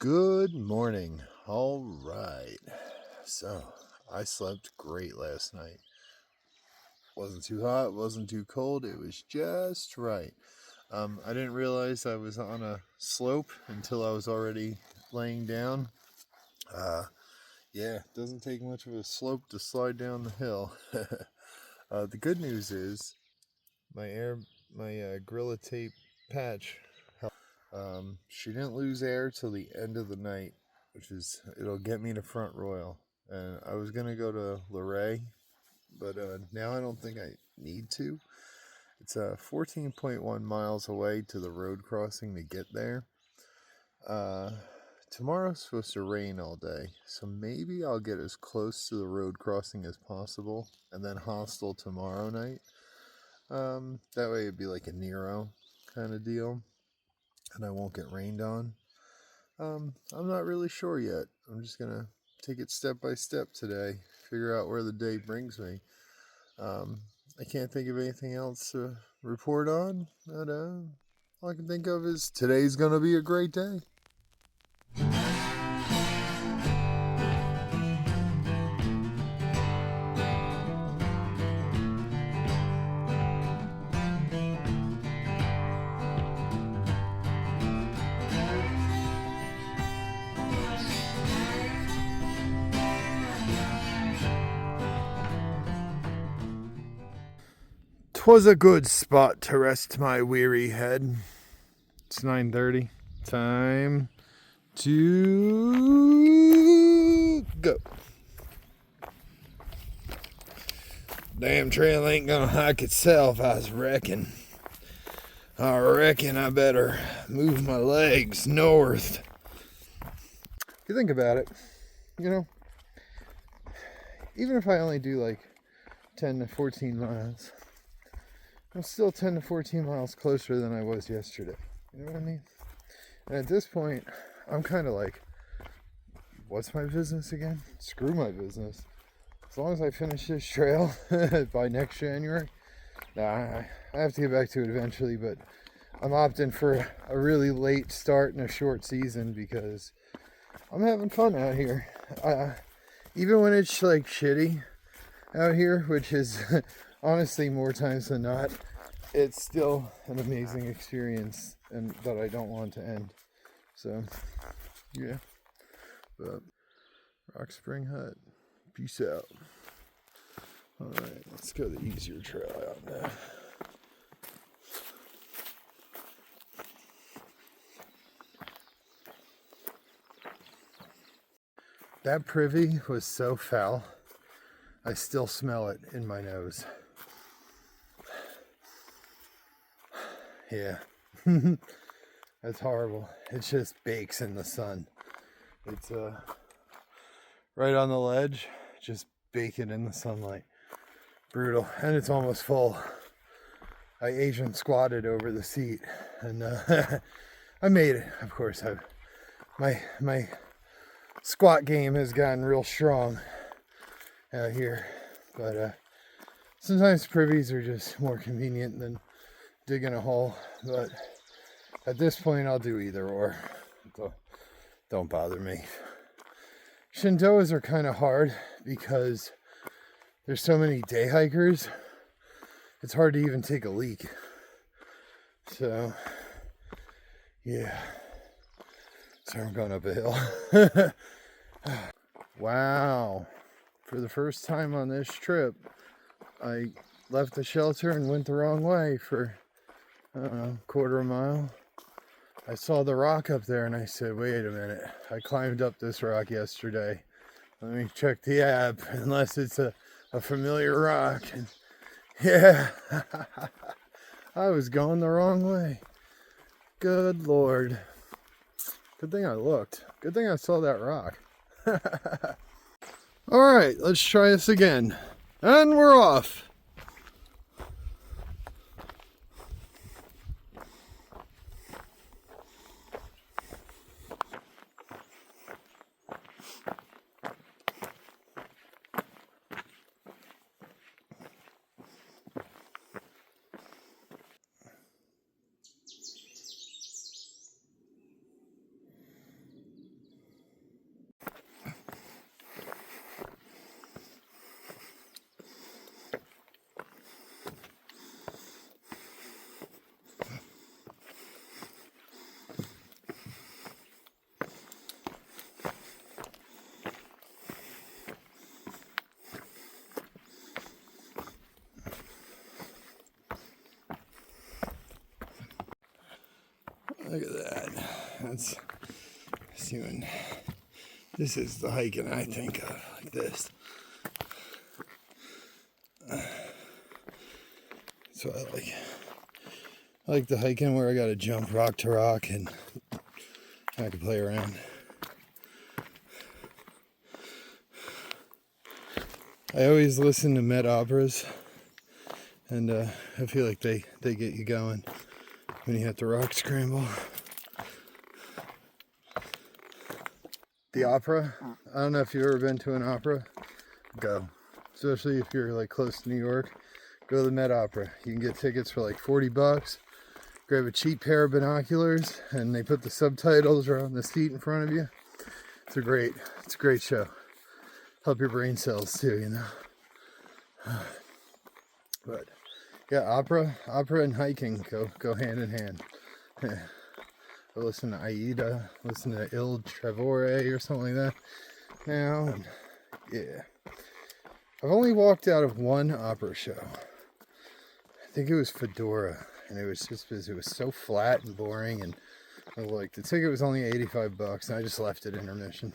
Good morning. All right. So, I slept great last night. Wasn't too hot, wasn't too cold. It was just right. I didn't realize I was on a slope until I was already laying down. Yeah, it doesn't take much of a slope to slide down the hill. The good news is my Gorilla Tape patch helped. She didn't lose air till the end of the night, it'll get me to Front Royal. And I was gonna go to Luray, but now I don't think I need to. It's 14.1 miles away to the road crossing to get there. Tomorrow's supposed to rain all day, so maybe I'll get as close to the road crossing as possible and then hostel tomorrow night. That way it'd be like a Nero kind of deal, and I won't get rained on. I'm not really sure yet. I'm just gonna take it step by step today, figure out where the day brings me. I can't think of anything else to report on, but all I can think of is today's gonna be a great day. "'Twas a good spot to rest my weary head." It's 9:30. Time to go. Damn trail ain't gonna hike itself, I reckon. I reckon I better move my legs north. If you think about it, even if I only do like 10 to 14 miles, I'm still 10 to 14 miles closer than I was yesterday. You know what I mean? And at this point, I'm kind of like, what's my business again? Screw my business. As long as I finish this trail by next January. I have to get back to it eventually, but I'm opting for a really late start and a short season because I'm having fun out here. Even when it's like shitty out here, which is honestly more times than not, it's still an amazing experience and that I don't want to end. So, yeah. But Rock Spring Hut, peace out. Alright, let's go the easier trail out now. That privy was so foul, I still smell it in my nose. Yeah, that's horrible. It just bakes in the sun. It's right on the ledge, just baking in the sunlight. Brutal, and it's almost full. I Asian squatted over the seat, and I made it. Of course, my squat game has gotten real strong out here, but sometimes privies are just more convenient than digging a hole. But at this point, I'll do either or. So don't bother me. Shenandoahs are kind of hard because there's so many day hikers. It's hard to even take a leak. So, yeah. So I'm going up a hill. Wow. For the first time on this trip, I left the shelter and went the wrong way for, quarter of a mile. I saw the rock up there and I said, wait a minute. I climbed up this rock yesterday. Let me check the app, unless it's a familiar rock. And yeah, I was going the wrong way. Good Lord. Good thing I looked. Good thing I saw that rock. All right, let's try this again. And we're off. Look at that. That's doing. This is the hiking I think of, like this. So I like the hiking where I gotta jump rock to rock and I can play around. I always listen to Met operas, and I feel like they get you going when you have to rock scramble. The opera, I don't know if you've ever been to an opera. Go. Especially if you're like close to New York, go to the Met Opera. You can get tickets for like $40. Grab a cheap pair of binoculars, and they put the subtitles right on the seat in front of you. It's a great show. Help your brain cells too, you know. But yeah, opera and hiking go hand in hand. I listen to Aida, listen to Il Travore or something like that now, and yeah. I've only walked out of one opera show. I think it was Fedora, and it was just because it was so flat and boring, and like the ticket was only $85, and I just left at intermission.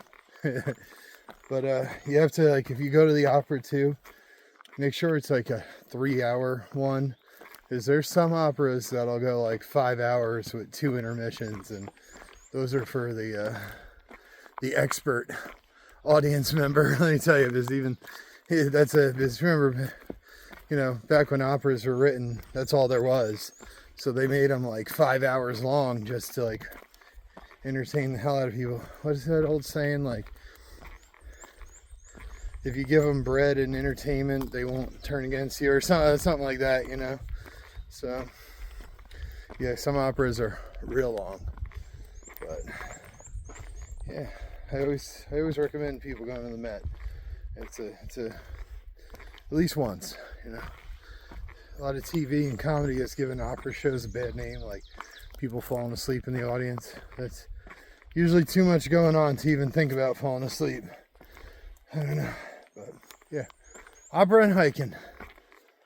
But you have to, like, if you go to the opera too, make sure it's like a 3-hour one, because there's some operas that'll go like 5 hours with 2 intermissions, and those are for the expert audience member. Let me tell you, because remember, you know, back when operas were written, that's all there was. So they made them like 5 hours long just to like entertain the hell out of people. What is that old saying? Like, if you give them bread and entertainment, they won't turn against you, or something like that, you know. So yeah, some operas are real long, but yeah, I always recommend people going to the Met. It's a at least once, you know. A lot of TV and comedy has given opera shows a bad name, like people falling asleep in the audience. That's usually too much going on to even think about falling asleep. I don't know, but yeah, opera and hiking.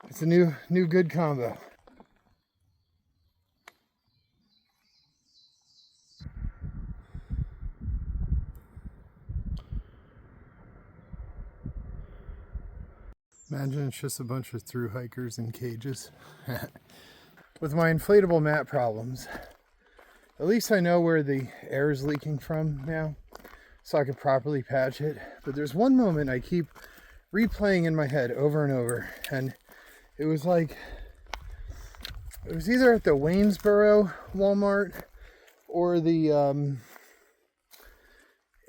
It's a new good combo. Imagine it's just a bunch of thru hikers in cages. With my inflatable mat problems, at least I know where the air is leaking from now, so I can properly patch it. But there's one moment I keep replaying in my head over and over, and it was either at the Waynesboro Walmart or the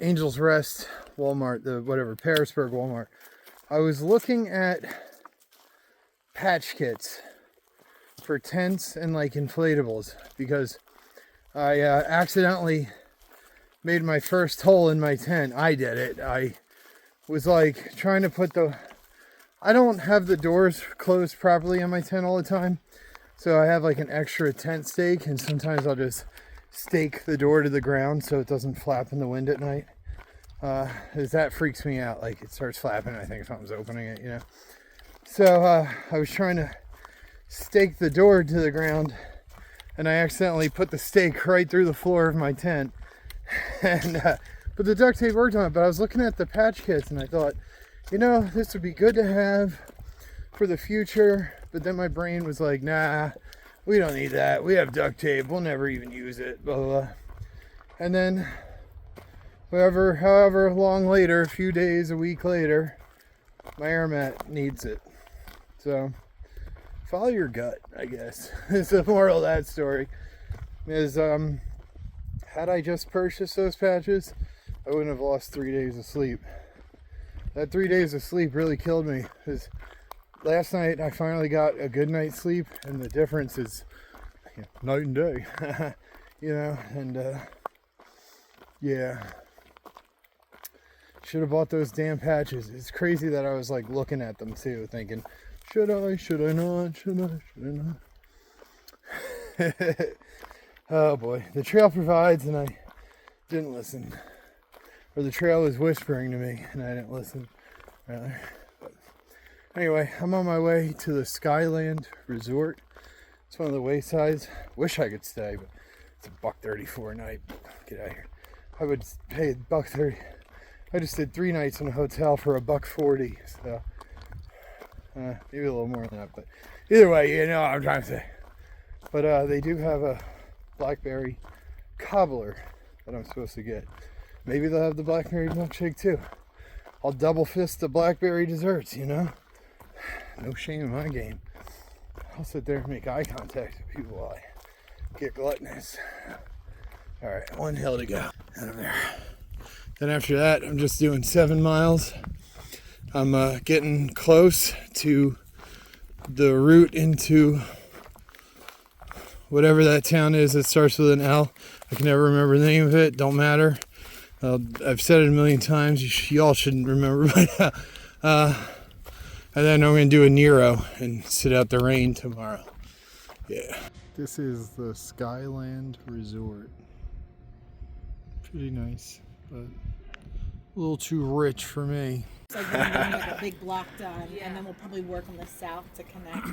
Angel's Rest Walmart, the whatever, Parisburg Walmart. I was looking at patch kits for tents and like inflatables because I accidentally made my first hole in my tent. I did it. I was like trying to put I don't have the doors closed properly on my tent all the time. So I have like an extra tent stake, and sometimes I'll just stake the door to the ground so it doesn't flap in the wind at night. Because that freaks me out. Like, it starts flapping, I think, if something's opening it, you know. So I was trying to stake the door to the ground, and I accidentally put the stake right through the floor of my tent. And but the duct tape worked on it. But I was looking at the patch kits, and I thought, you know, this would be good to have for the future. But then my brain was like, nah, we don't need that. We have duct tape. We'll never even use it. Blah, blah, blah. And then however long later, a few days, a week later, my air mat needs it. So follow your gut, I guess. Is the moral of that story. Is had I just purchased those patches, I wouldn't have lost 3 days of sleep. That 3 days of sleep really killed me, because last night I finally got a good night's sleep, and the difference is, you know, night and day. You know, and yeah, should have bought those damn patches. It's crazy that I was like looking at them too, thinking, should I not? Oh boy, the trail provides, and I didn't listen. Or the trail was whispering to me, and I didn't listen, rather. But anyway, I'm on my way to the Skyland Resort. It's one of the waysides. Wish I could stay, but It's $1.34 a night. Get out of here. I would pay $1.30. I just did 3 nights in a hotel for $1.40. So maybe a little more than that, but either way, you know what I'm trying to say. But they do have a Blackberry cobbler that I'm supposed to get. Maybe they'll have the Blackberry milkshake too. I'll double fist the Blackberry desserts, you know? No shame in my game. I'll sit there and make eye contact with people while I get gluttonous. Alright, 1 hill to go. And I'm there. Then after that, I'm just doing 7 miles. I'm getting close to the route into whatever that town is that starts with an L. I can never remember the name of it. Don't matter. I've said it a million times. Y'all shouldn't remember by now. And then I'm going to do a Nero and sit out the rain tomorrow. Yeah. This is the Skyland Resort. Pretty nice, but a little too rich for me. It's like we're doing like a big block done, and then we'll probably work on the south to connect.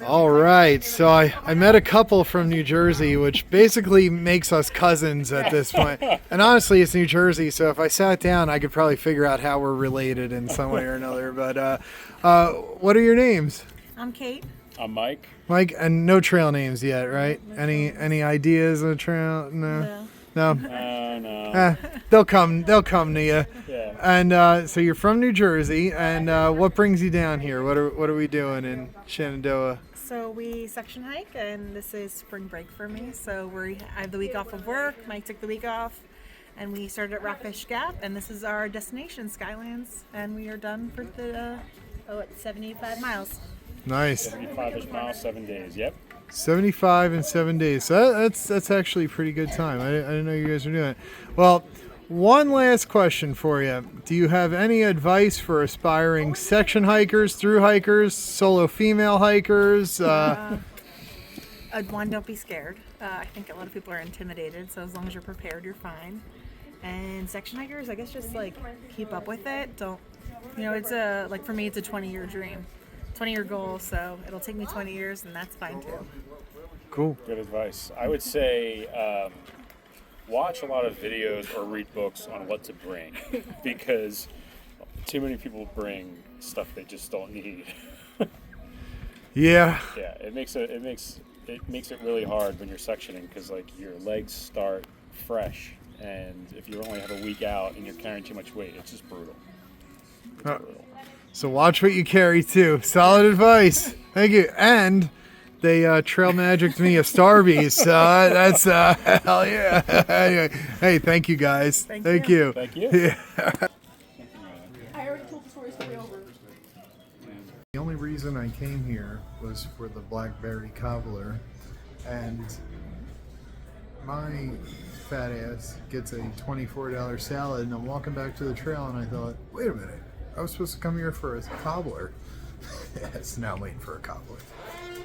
All right, so I met a couple from New Jersey, which basically makes us cousins at this point. And honestly, it's New Jersey, so if I sat down, I could probably figure out how we're related in some way or another. But what are your names? I'm Kate. I'm Mike. Mike, and no trail names yet, right? Any ideas of a trail? No. No. They'll come to you. Yeah. And so you're from New Jersey, and what brings you down here? What are we doing in Shenandoah? So we section hike, and this is spring break for me. So I have the week off of work. Mike took the week off, and we started at Rockfish Gap, and this is our destination, Skylands, and we are done for the 75 miles. Nice. 75-ish miles, 7 days. Yep. 75 in 7 days. So that's actually a pretty good time. I didn't know you guys were doing it. Well, one last question for you. Do you have any advice for aspiring section hikers, through hikers, solo female hikers? One, don't be scared. I think a lot of people are intimidated, so as long as you're prepared, you're fine. And section hikers, I guess just like keep up with it. Don't, it's like for me, it's a 20-year dream. 20-year goal, so it'll take me 20 years, and that's fine too. Cool. Good advice. I would say watch a lot of videos or read books on what to bring because too many people bring stuff they just don't need. Yeah. Yeah, it makes it really hard when you're sectioning because like your legs start fresh, and if you only have a week out and you're carrying too much weight, it's just brutal. Brutal. So watch what you carry too. Solid advice. Thank you. And they trail magicked me a Starbucks. So that's hell yeah. Anyway, hey, thank you guys. Thank you. Thank you. Yeah. I already told the story over. The only reason I came here was for the Blackberry cobbler, and my fat ass gets a $24 salad, and I'm walking back to the trail, and I thought, wait a minute. I was supposed to come here for a cobbler. Yes, now I'm waiting for a cobbler.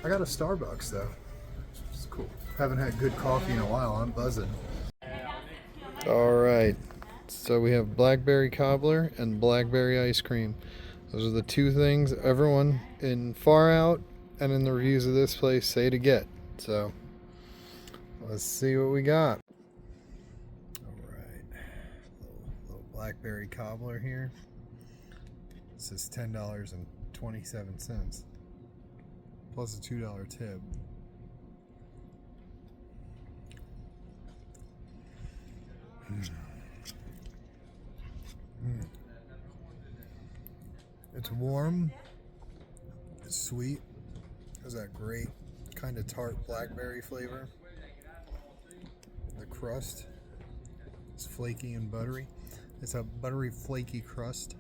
I got a Starbucks though. It's cool. Haven't had good coffee in a while. I'm buzzing. All right. So we have Blackberry cobbler and Blackberry ice cream. Those are the two things everyone in Far Out and in the reviews of this place say to get. So let's see what we got. All right. Little Blackberry cobbler here. This is $10.27 plus a $2 tip. It's warm, it's sweet, has that great kind of tart blackberry flavor. The crust is flaky and buttery. It's a buttery, flaky crust.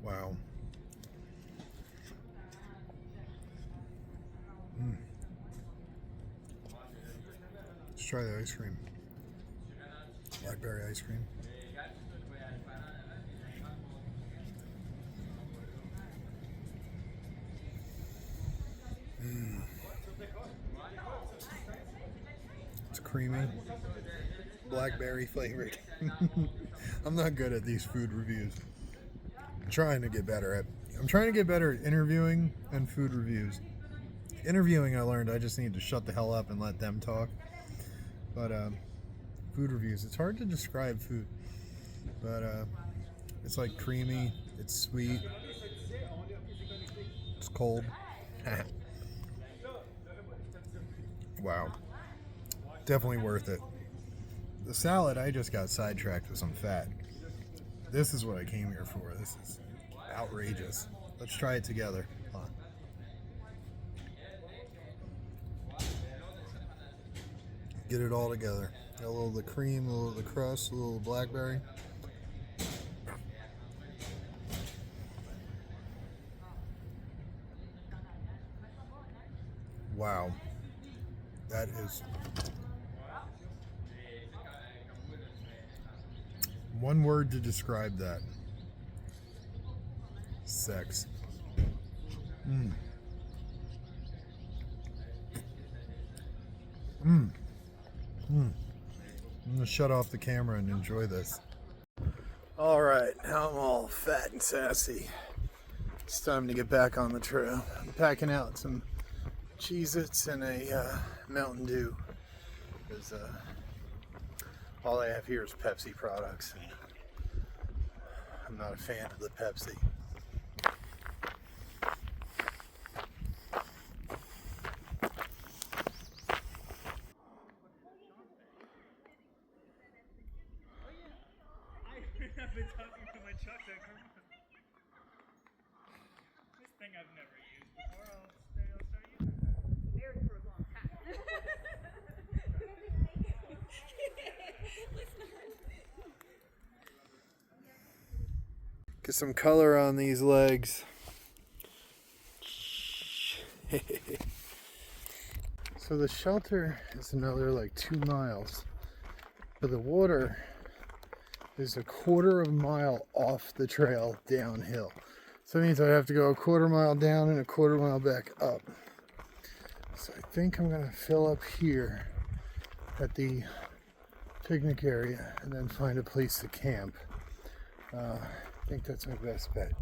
Wow. Let's try the ice cream. Blackberry ice cream. It's creamy. Blackberry flavored. I'm not good at these food reviews. I'm trying to get better at interviewing and food reviews. interviewing, I learned I just need to shut the hell up and let them talk. But food reviews, it's hard to describe food, but it's like creamy, it's sweet, it's cold. Wow, definitely worth it. The salad, I just got sidetracked with some fat. This is what I came here for. This is outrageous. Let's try it together. Hold on. Get it all together. Got a little of the cream, a little of the crust, a little of the blackberry. Wow. That is one word to describe that. Sex. I'm gonna shut off the camera and enjoy this. All right, now I'm all fat and sassy. It's time to get back on the trail. I'm packing out some Cheez-Its and a Mountain Dew. Because all I have here is Pepsi products. And I'm not a fan of the Pepsi. I've been talking to my truck that this thing I've never used before. I'll start using it. Byrd for a long time. Get some color on these legs. So the shelter is another like 2 miles, but the water is a 1/4 mile off the trail downhill. So that means I have to go a 1/4 mile down and a 1/4 mile back up. So I think I'm gonna fill up here at the picnic area and then find a place to camp. I think that's my best bet.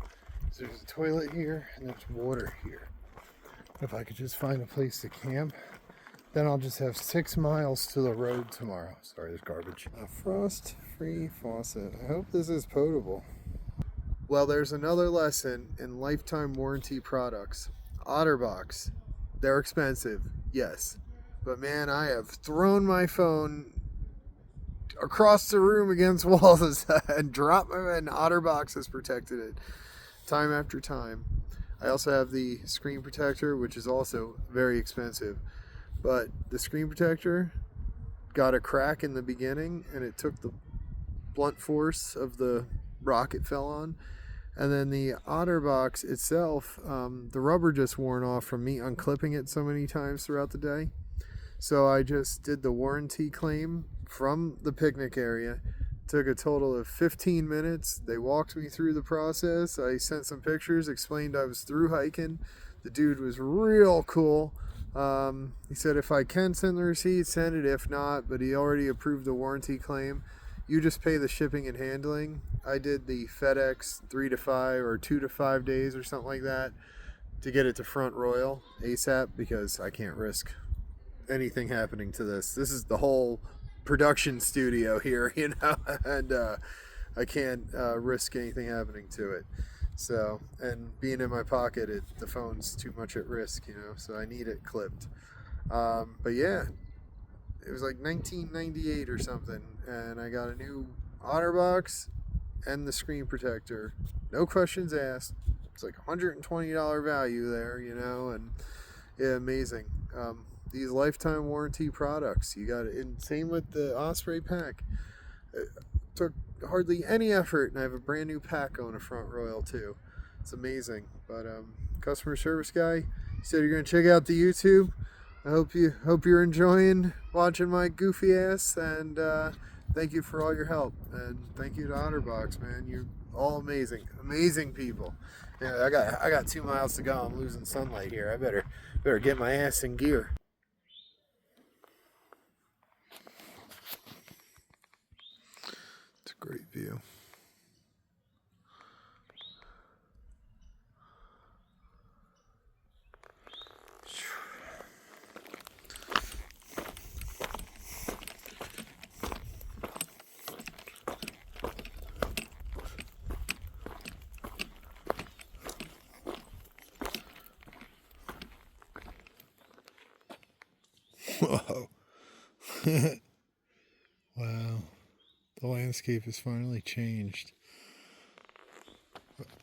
So there's a toilet here and there's water here. If I could just find a place to camp, then I'll just have 6 miles to the road tomorrow. Sorry, there's garbage. A frost-free faucet. I hope this is potable. Well, there's another lesson in lifetime warranty products. OtterBox. They're expensive, yes. But man, I have thrown my phone across the room against walls and dropped my and OtterBox has protected it time after time. I also have the screen protector, which is also very expensive. But the screen protector got a crack in the beginning and it took the blunt force of the rock it fell on. And then the OtterBox itself, the rubber just worn off from me unclipping it so many times throughout the day. So I just did the warranty claim from the picnic area. Took a total of 15 minutes. They walked me through the process. I sent some pictures, explained I was through hiking. The dude was real cool. He said if I can send the receipt, send it. If not, but he already approved the warranty claim. You just pay the shipping and handling. I did the FedEx 3 to 5 or 2 to 5 days or something like that to get it to Front Royal ASAP because I can't risk anything happening to this. This is the whole production studio here, you know, and I can't risk anything happening to it. So, and being in my pocket, the phone's too much at risk, you know, so I need it clipped. But yeah, it was like 1998 or something, and I got a new OtterBox and the screen protector. No questions asked. It's like $120 value there, you know, and yeah, amazing. These lifetime warranty products, you got it. And same with the Osprey pack. It took hardly any effort, and I have a brand new pack on a Front Royal too. It's amazing. But customer service guy said you're gonna check out the YouTube. I hope you're enjoying watching my goofy ass, and thank you for all your help, and thank you to OtterBox, man. You're all amazing people. Yeah, I got 2 miles to go. I'm losing sunlight here. I better get my ass in gear. It's a great view. Whoa. Wow. The landscape has finally changed.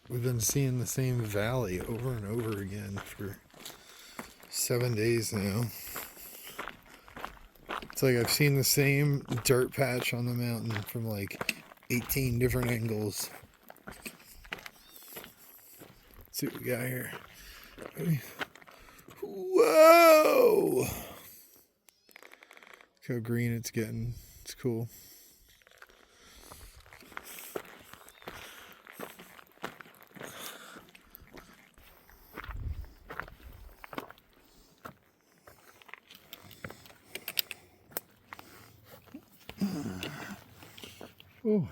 We've been seeing the same valley over and over again for 7 days now. It's like I've seen the same dirt patch on the mountain from like 18 different angles. Let's see what we got here. Whoa! Look how green it's getting. It's cool. Oh,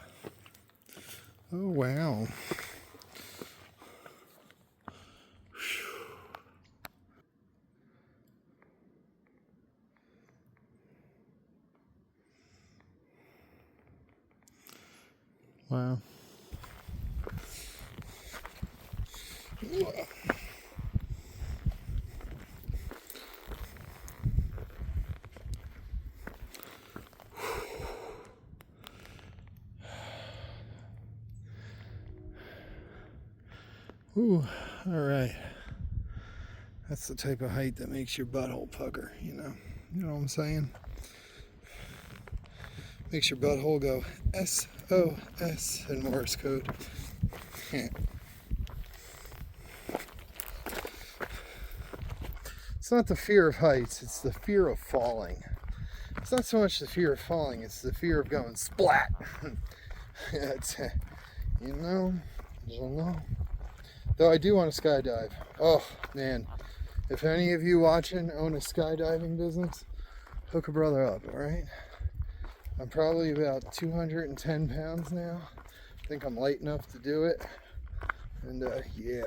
oh wow. Wow. Ooh, all right. That's the type of height that makes your butthole pucker, you know? You know what I'm saying? Makes your butthole go SOS in Morse code. It's not the fear of heights, it's the fear of falling. It's not so much the fear of falling, it's the fear of going splat. It's, you know. Though I do want to skydive. Oh, man. If any of you watching own a skydiving business, hook a brother up, alright? I'm probably about 210 pounds now. I think I'm light enough to do it. And, yeah.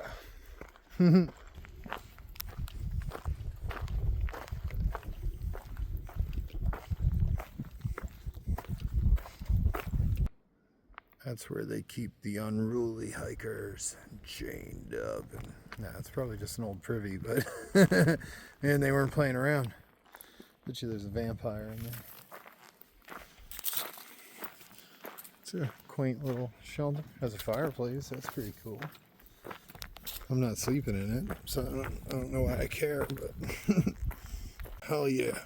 That's where they keep the unruly hikers chained up. And, nah, it's probably just an old privy, but man, they weren't playing around. Bet you there's a vampire in there. It's a quaint little shelter. Has a fireplace. That's pretty cool. I'm not sleeping in it, so I don't know why I care, but hell yeah.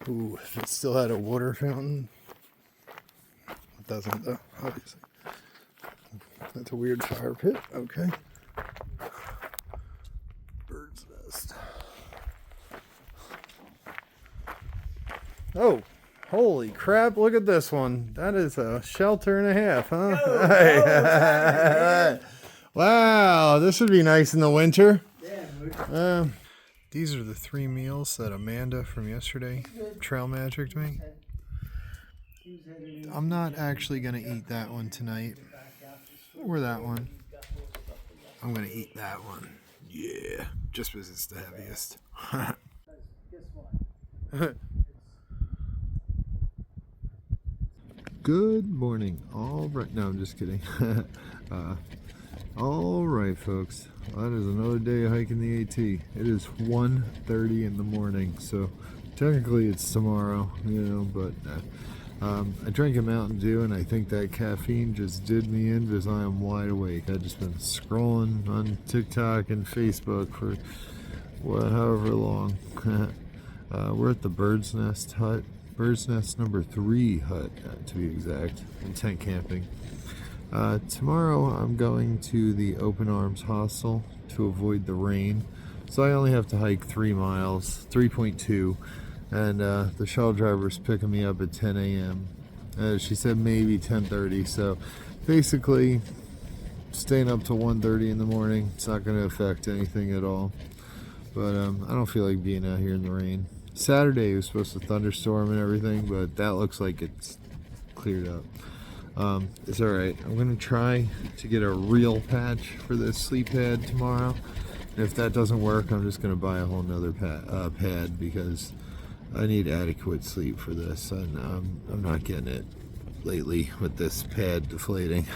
Ooh, if it still had a water fountain. It doesn't though, obviously. That's a weird fire pit. Okay. Bird's nest. Oh, holy crap, look at this one. That is a shelter and a half, huh? Hey. Wow, this would be nice in the winter. Yeah. These are the 3 meals that Amanda from yesterday trail magicked me. I'm not actually going to eat that one tonight. Or that one. I'm going to eat that one. Yeah. Just because it's the heaviest. Good morning. All right. No, I'm just kidding. All right, folks. That is another day of hiking the AT. It is 1:30 in the morning. So technically it's tomorrow, you know, but... I drank a Mountain Dew, and I think that caffeine just did me in because I am wide awake. I've just been scrolling on TikTok and Facebook for however long. We're at the Bird's Nest hut. Bird's Nest number 3 hut, to be exact, in tent camping. Tomorrow I'm going to the Open Arms Hostel to avoid the rain. So I only have to hike 3 miles, 3.2. And the shuttle driver's picking me up at 10 a.m. She said maybe 10:30. So basically, staying up till 1:30 in the morning, it's not going to affect anything at all. But I don't feel like being out here in the rain. Saturday was supposed to thunderstorm and everything, but that looks like it's cleared up. It's alright. I'm going to try to get a real patch for this sleep pad tomorrow. And if that doesn't work, I'm just going to buy a whole nother pad because I need adequate sleep for this, and I'm not getting it lately with this pad deflating.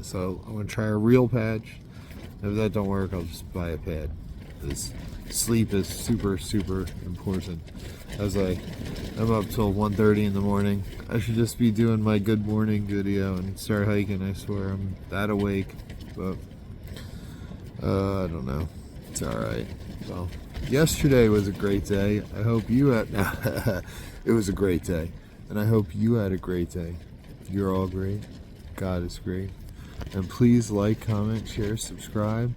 So I'm going to try a real patch. If that don't work, I'll just buy a pad. Because sleep is super, super important. I'm up till 1:30 in the morning. I should just be doing my good morning video and start hiking. I swear I'm that awake, but I don't know. It's all right. Well, yesterday was a great day. I hope you had. It was a great day, and I hope you had a great day. You're all great. God is great. And please like, comment, share, subscribe,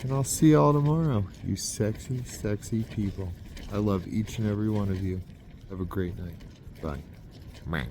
and I'll see y'all tomorrow. You sexy, sexy people. I love each and every one of you. Have a great night. Bye.